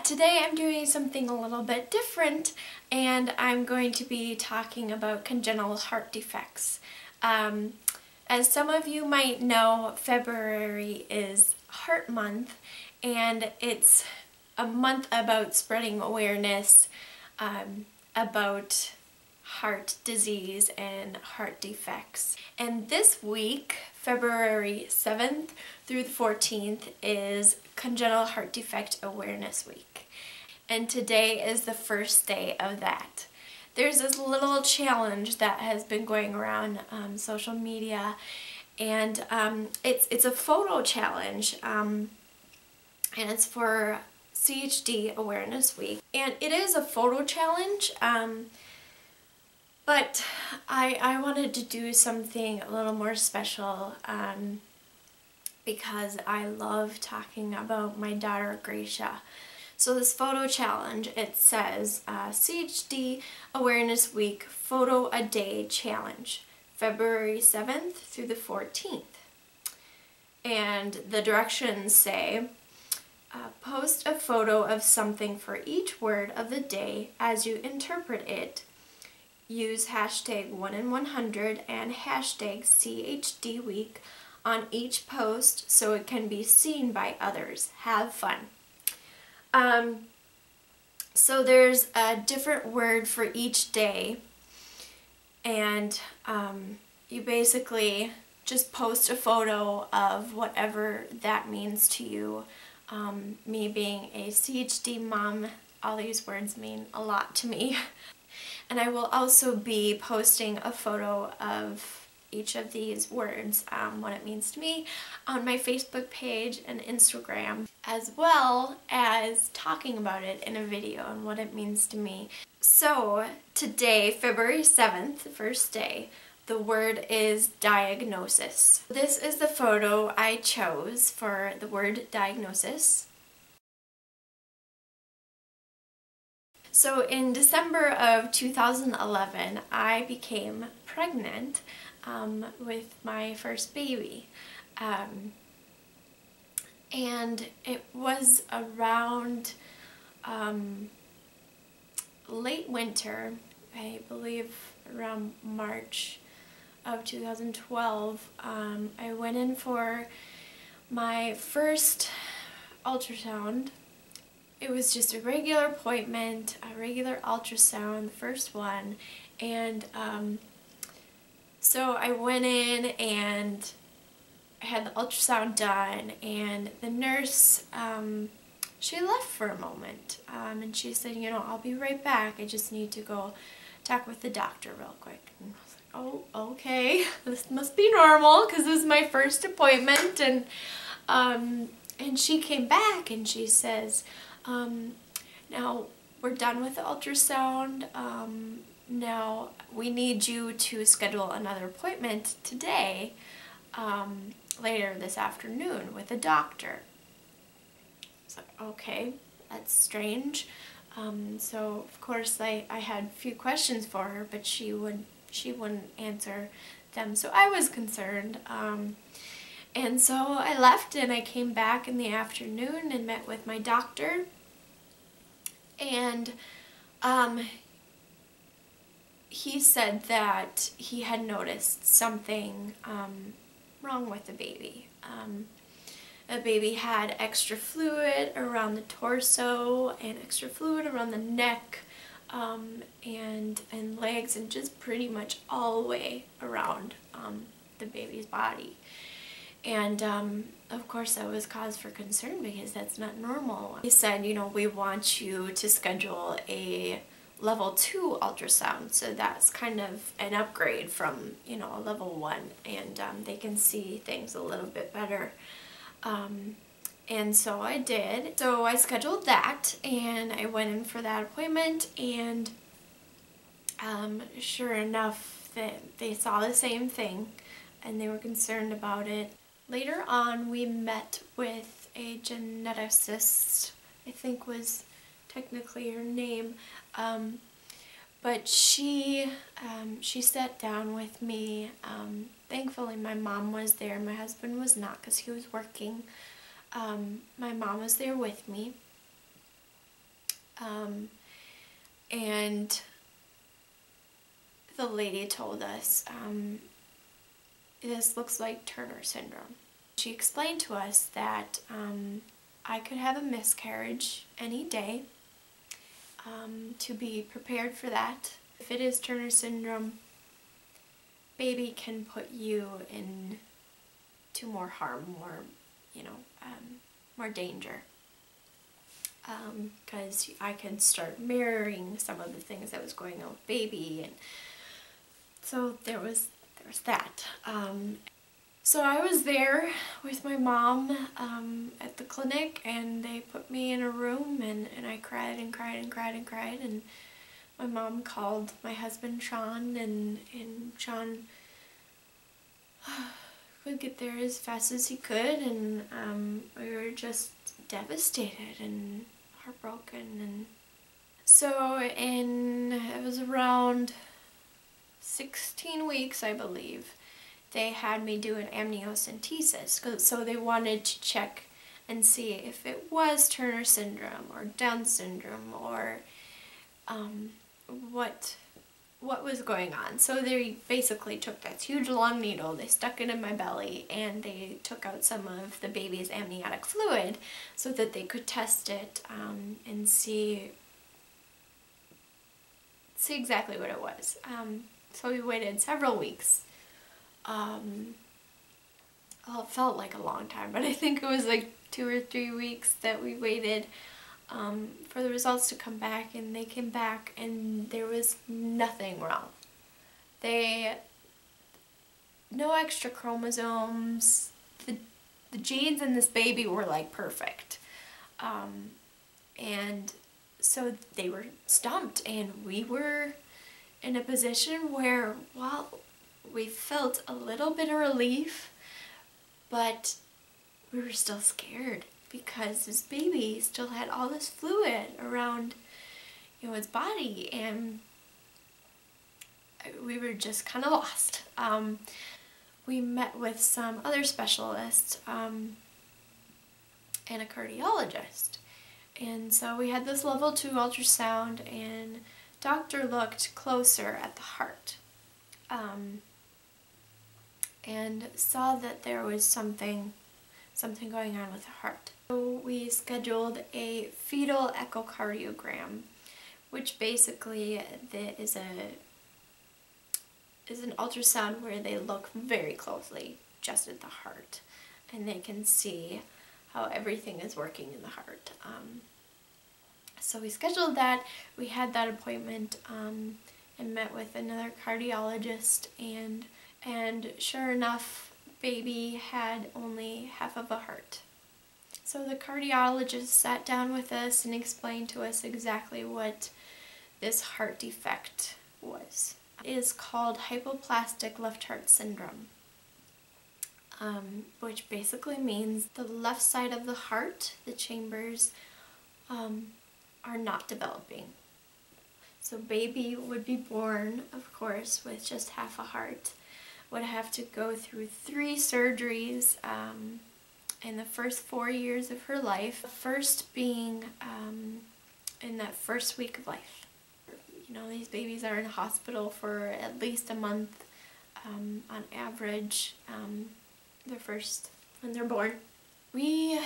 Today I'm doing something a little bit different, and I'm going to be talking about congenital heart defects. As some of you might know, February is Heart Month, and it's a month about spreading awareness about heart disease and heart defects. And this week, February 7th through the 14th, is Congenital Heart Defect Awareness Week. And today is the first day of that. There's this little challenge that has been going around social media, and it's a photo challenge, and it's for Chd Awareness Week. And it is a photo challenge, but I wanted to do something a little more special because I love talking about my daughter Gracia. So this photo challenge, it says Chd Awareness Week Photo a Day Challenge, February 7th through the 14th. And the directions say, post a photo of something for each word of the day as you interpret it. Use hashtag 1in100 and hashtag CHD week on each post so it can be seen by others. Have fun. So there's a different word for each day, and you basically just post a photo of whatever that means to you. Me being a CHD mom, all these words mean a lot to me. And I will also be posting a photo of each of these words, what it means to me, on my Facebook page and Instagram, as well as talking about it in a video and what it means to me. So today, February 7th, the first day, the word is diagnosis. This is the photo I chose for the word diagnosis. So in December of 2011, I became pregnant with my first baby. And it was around late winter, I believe around March of 2012. I went in for my first ultrasound. It was just a regular appointment, a regular ultrasound, the first one, and so I went in and I had the ultrasound done, and the nurse, she left for a moment, and she said, you know, I'll be right back, I just need to go talk with the doctor real quick. And I was like, oh, okay, this must be normal, because this is my first appointment. And she came back and she says, now we're done with the ultrasound, now we need you to schedule another appointment today, later this afternoon with a doctor. It's like, okay, that's strange. So of course I had a few questions for her, but she wouldn't answer them, so I was concerned. And so I left and I came back in the afternoon and met with my doctor, and he said that he had noticed something wrong with the baby. The baby had extra fluid around the torso and extra fluid around the neck, and legs, and just pretty much all the way around the baby's body. And of course that was cause for concern because that's not normal. He said, you know, we want you to schedule a level 2 ultrasound, so that's kind of an upgrade from, you know, a level 1, and they can see things a little bit better. And so I did. So I scheduled that and I went in for that appointment, and sure enough, they saw the same thing and they were concerned about it. Later on, we met with a geneticist, I think was technically her name, but she sat down with me. Thankfully my mom was there, my husband was not because he was working. My mom was there with me, And the lady told us, this looks like Turner syndrome. She explained to us that I could have a miscarriage any day, to be prepared for that. If it is Turner syndrome, baby can put you into more harm, more danger. Because I could start mirroring some of the things that was going on with baby, and so there was that. So I was there with my mom at the clinic, and they put me in a room, and I cried and cried and cried and cried, and my mom called my husband Sean, and Sean would get there as fast as he could, and we were just devastated and heartbroken. And so it was around 16 weeks, I believe, they had me do an amniocentesis. So they wanted to check and see if it was Turner syndrome or Down syndrome, or what was going on. So they basically took that huge long needle, they stuck it in my belly, and they took out some of the baby's amniotic fluid so that they could test it and see exactly what it was. So we waited several weeks. Well, it felt like a long time, but I think it was like 2 or 3 weeks that we waited for the results to come back, and they came back and there was nothing wrong. No extra chromosomes. The genes in this baby were like perfect. And so they were stumped, and we were in a position where, well, we felt a little bit of relief, but we were still scared because this baby still had all this fluid around, its body, and we were just kind of lost. We met with some other specialists and a cardiologist, and so we had this level 2 ultrasound, and doctor looked closer at the heart and saw that there was something going on with the heart. So we scheduled a fetal echocardiogram, which basically is an ultrasound where they look very closely just at the heart, and they can see how everything is working in the heart. So we scheduled that, we had that appointment, and met with another cardiologist, and sure enough, baby had only half of a heart. So the cardiologist sat down with us and explained to us exactly what this heart defect was. It is called hypoplastic left heart syndrome, which basically means the left side of the heart, the chambers, are not developing. So baby would be born, of course, with just half a heart, would have to go through 3 surgeries in the first 4 years of her life. The first being in that first week of life. These babies are in hospital for at least a month on average, when they're born. We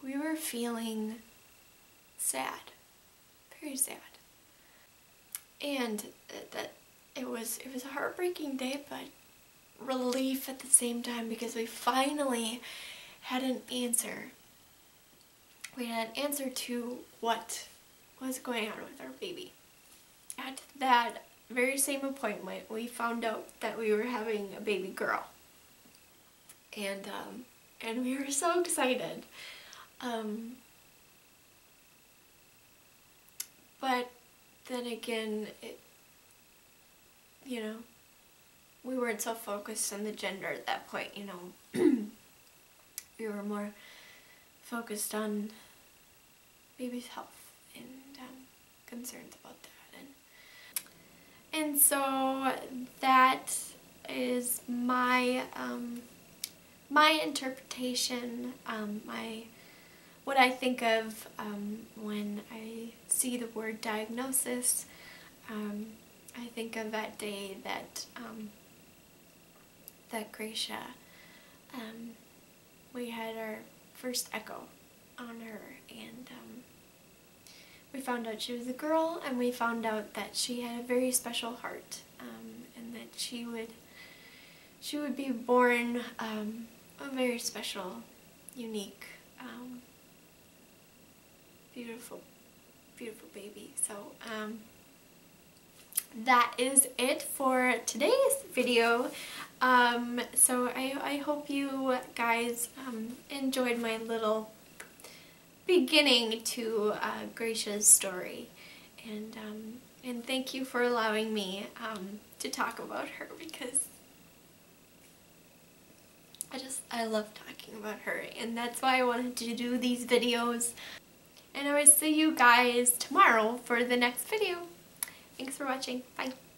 were feeling sad, very sad, and that it was a heartbreaking day, but relief at the same time, because we finally had an answer. We had an answer to what was going on with our baby. At that very same appointment, we found out that we were having a baby girl, and we were so excited. But then again, we weren't so focused on the gender at that point, We were more focused on baby's health and concerns about that. And so that is my interpretation, what I think of when I see the word diagnosis. I think of that day that Gracia, we had our first echo on her, and we found out she was a girl, and we found out that she had a very special heart, and that she would be born a very special, unique, beautiful baby. So that is it for today's video. So I hope you guys enjoyed my little beginning to Gracia's story, and thank you for allowing me to talk about her, because I love talking about her, and that's why I wanted to do these videos. And I will see you guys tomorrow for the next video. Thanks for watching. Bye.